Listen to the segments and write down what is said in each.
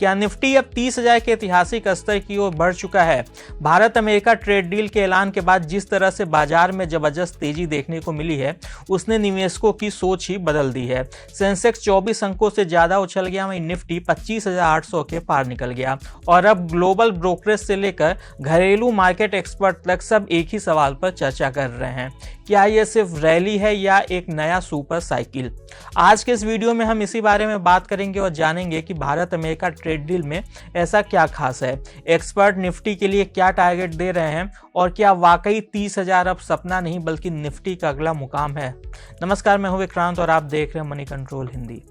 क्या निफ्टी अब 30,000 के ऐतिहासिक स्तर की ओर बढ़ चुका है? भारत अमेरिका ट्रेड डील के ऐलान के बाद जिस तरह से बाजार में जबरदस्त तेजी देखने को मिली है, उसने निवेशकों की सोच ही बदल दी है। सेंसेक्स 24 अंकों से ज्यादा उछल गया, वहीं निफ्टी 25,800 के पार निकल गया और अब ग्लोबल ब्रोकरेज से लेकर घरेलू मार्केट एक्सपर्ट तक सब एक ही सवाल पर चर्चा कर रहे हैं, क्या यह सिर्फ रैली है या एक नया सुपर साइकिल? आज के इस वीडियो में हम इसी बारे में बात करेंगे और जानेंगे कि भारत अमेरिका ट्रेड डील में ऐसा क्या खास है, एक्सपर्ट निफ्टी के लिए क्या टारगेट दे रहे हैं और क्या वाकई 30,000 अब सपना नहीं बल्कि निफ्टी का अगला मुकाम है। नमस्कार, मैं हूं विक्रांत और आप देख रहे हैं मनी कंट्रोल हिंदी।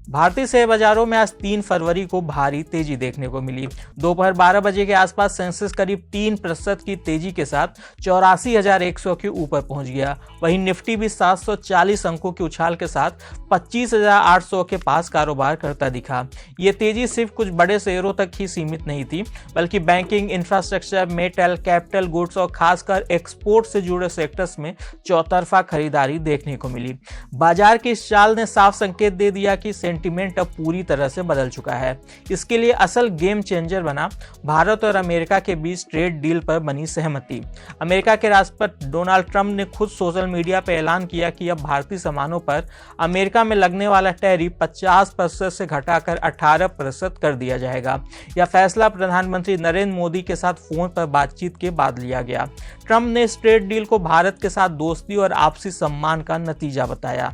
भारतीय शेयर बाजारों में आज 3 फरवरी को भारी तेजी देखने को मिली। दोपहर 12 बजे के आसपास सेंसेक्स करीब 3% की तेजी के साथ 84,100 के ऊपर पहुंच गया। वहीं निफ्टी भी 740 अंकों की उछाल के साथ 25,800 के पास कारोबार करता दिखा। ये तेजी सिर्फ कुछ बड़े शेयरों तक ही सीमित नहीं थी, बल्कि banking, infrastructure, metal, capital goods और खासकर एक्सपोर्ट से जुड़े सेक्टर्स में चौतरफा खरीदारी देखने को मिली। बाजार की इस चाल ने साफ संकेत दे दिया कि सेंटीमेंट अब पूरी तरह से बदल चुका है। इसके लिए असल गेम चेंजर बना भारत और अमेरिका के बीच ट्रेड डील पर बनी सहमति। अमेरिका के राष्ट्रपति डोनाल्ड ट्रंप ने खुद सोशल मीडिया पर ऐलान किया कि अब भारतीय सामानों पर अमेरिका में लगने वाला टैरिफ 50% से घटाकर 18% कर दिया जाएगा। यह फैसला प्रधानमंत्री नरेंद्र मोदी के साथ फोन पर बातचीत के बाद लिया गया। ट्रंप ने इस ट्रेड डील को भारत के साथ दोस्ती और आपसी सम्मान का नतीजा बताया।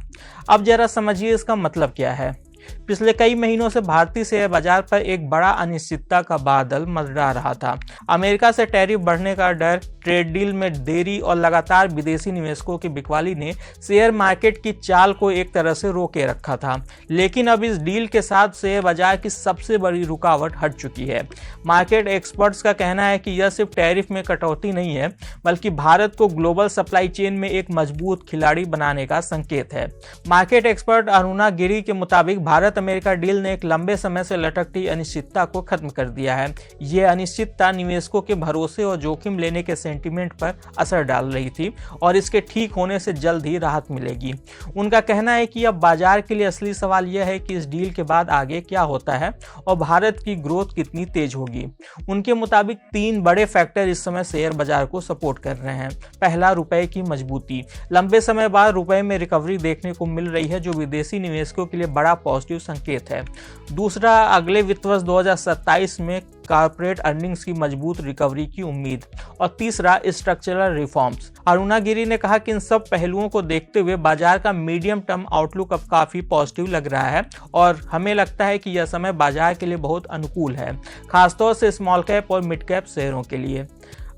अब जरा समझिए इसका मतलब क्या है। पिछले कई महीनों से भारतीय शेयर बाजार पर एक बड़ा अनिश्चितता का बादल मंडरा रहा था। अमेरिका से टैरिफ बढ़ने का डर, ट्रेड डील में देरी और लगातार विदेशी निवेशकों की बिकवाली ने शेयर मार्केट की चाल को एक तरह से रोके रखा था। लेकिन अब इस डील के साथ शेयर बाजार की सबसे बड़ी रुकावट हट चुकी है। मार्केट एक्सपर्ट्स का कहना है कि यह सिर्फ टैरिफ में कटौती नहीं है, बल्कि भारत को ग्लोबल सप्लाई चेन में एक मजबूत खिलाड़ी बनाने का संकेत है। मार्केट एक्सपर्ट अरुणा गिरी के मुताबिक भारत अमेरिका डील ने एक लंबे समय से लटकती अनिश्चितता को खत्म कर दिया है। यह अनिश्चितता निवेशकों के भरोसे और जोखिम लेने के सेंटीमेंट पर असर डाल रही थी और इसके ठीक होने से जल्द ही राहत मिलेगी। उनका कहना है कि अब बाजार के लिए असली सवाल यह है कि इस डील के बाद आगे क्या होता है और भारत की ग्रोथ कितनी तेज होगी। उनके मुताबिक 3 बड़े फैक्टर इस समय शेयर बाजार को सपोर्ट कर रहे हैं। पहला, रुपए की मजबूती। लंबे समय बाद रुपए में रिकवरी देखने को मिल रही है, जो विदेशी निवेशकों के लिए बड़ा पॉजिटिव संकेत है। दूसरा, अगले वित्त वर्ष 2027 में कॉर्पोरेट अर्निंग्स की मजबूत रिकवरी की उम्मीद। और तीसरा, स्ट्रक्चरल रिफॉर्म्स। अरुणा गिरी ने कहा कि इन सब पहलुओं को देखते हुए बाजार का मीडियम टर्म आउटलुक अब काफी पॉजिटिव लग रहा है और हमें लगता है कि यह समय बाजार के लिए बहुत अनुकूल है, खासतौर से स्मॉल कैप और मिड कैप शेयरों के लिए।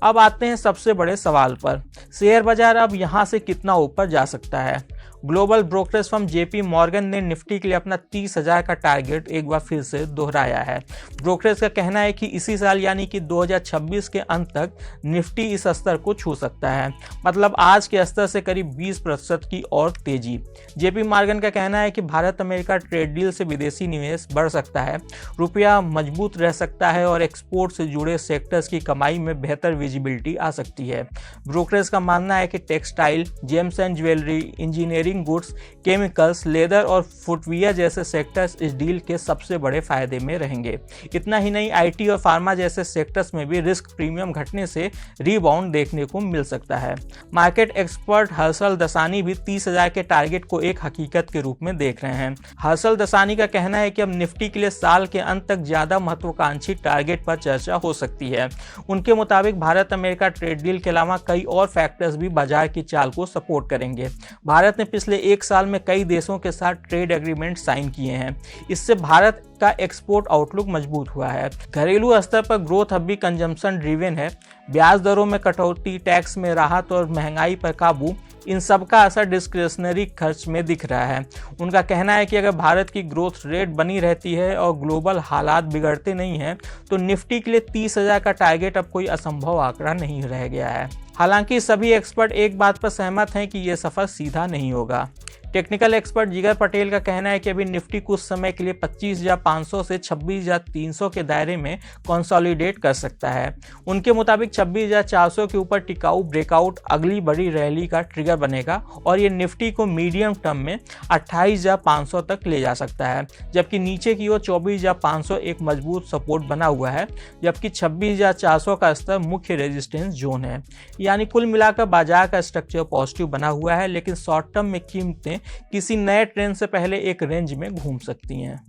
अब आते हैं सबसे बड़े सवाल पर, शेयर बाजार अब यहां से कितना ऊपर जा सकता है। Global brokerage firm JP Morgan ने निफ्टी के लिए अपना 30,000 का टारगेट एक बार फिर से दोहराया है। ब्रोकरेज का कहना है कि इसी साल यानी कि 2026 के अंत तक निफ्टी इस स्तर को छू सकता है, मतलब आज के स्तर से करीब 20% की और तेजी। जेपी मॉर्गन का कहना है कि भारत अमेरिका ट्रेड डील से विदेशी निवेश बढ़ सकता है, रुपया मजबूत रह सकता है और एक्सपोर्ट से जुड़े सेक्टर्स की कमाई में बेहतर विजिबिलिटी आ सकती है। ब्रोकरेज का मानना है कि textile, James and jewellery, engineering goods, chemicals, leather और फुटवियर जैसे सेक्टर्स इस डील के सबसे बड़े फायदे में रहेंगे। इतना ही नहीं, आईटी और फार्मा जैसे सेक्टर्स में भी रिस्क प्रीमियम घटने से रीबाउंड देखने को मिल सकता है। मार्केट एक्सपर्ट हर्षल दसानी भी 30,000 के टारगेट को एक हकीकत के रूप में देख रहे हैं। हर्षल दसानी का कहना है कि अब निफ्टी के लिए साल के अंत तक ज्यादा महत्वाकांक्षी टारगेट पर चर्चा हो सकती है। उनके मुताबिक भारत अमेरिका ट्रेड डील के अलावा कई और फैक्टर्स भी बाजार की चाल को सपोर्ट करेंगे। भारत ने पिछले 1 साल में कई देशों के साथ ट्रेड एग्रीमेंट साइन किए हैं। इससे भारत का एक्सपोर्ट आउटलुक मजबूत हुआ है। घरेलू स्तर पर ग्रोथ अब भी कंजम्पशन ड्रिवन है। ब्याज दरों में कटौती, टैक्स में राहत और महंगाई पर काबू, इन सब का असर डिस्क्रिशनरी खर्च में दिख रहा है। उनका कहना है कि अगर भारत की ग्रोथ रेट बनी रहती है और ग्लोबल हालात बिगड़ते नहीं हैं, तो निफ्टी के लिए 30,000 का टारगेट अब कोई असंभव आंकड़ा नहीं रह गया है। हालांकि सभी एक्सपर्ट एक बात पर सहमत हैं कि यह सफर सीधा नहीं होगा। टेक्निकल एक्सपर्ट जिगर पटेल का कहना है कि अभी निफ्टी कुछ समय के लिए 25,500 से 26,300 के दायरे में कंसोलिडेट कर सकता है। उनके मुताबिक 26,400 के ऊपर टिकाऊ ब्रेकआउट अगली बड़ी रैली का ट्रिगर बनेगा और ये निफ्टी को मीडियम टर्म में 28,500 तक ले जा सकता है, जबकि नीचे की ओर 24,500 एक मजबूत सपोर्ट बना हुआ है, जबकि 26,400 का स्तर मुख्य रेजिस्टेंस जोन है। यानी कुल मिलाकर बाजार का स्ट्रक्चर पॉजिटिव बना हुआ है, लेकिन शॉर्ट टर्म में कीमतें किसी नए ट्रेंड से पहले एक रेंज में घूम सकती हैं।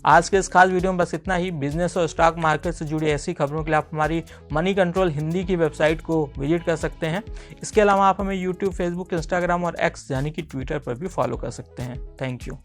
आज के इस खास वीडियो में बस इतना ही। बिजनेस और स्टॉक मार्केट से जुड़ी ऐसी खबरों के लिए आप हमारी मनी कंट्रोल हिंदी की वेबसाइट को विजिट कर सकते हैं। इसके अलावा आप हमें यूट्यूब, फेसबुक, इंस्टाग्राम और एक्स यानी कि ट्विटर पर भी फॉलो कर सकते हैं। Thank you.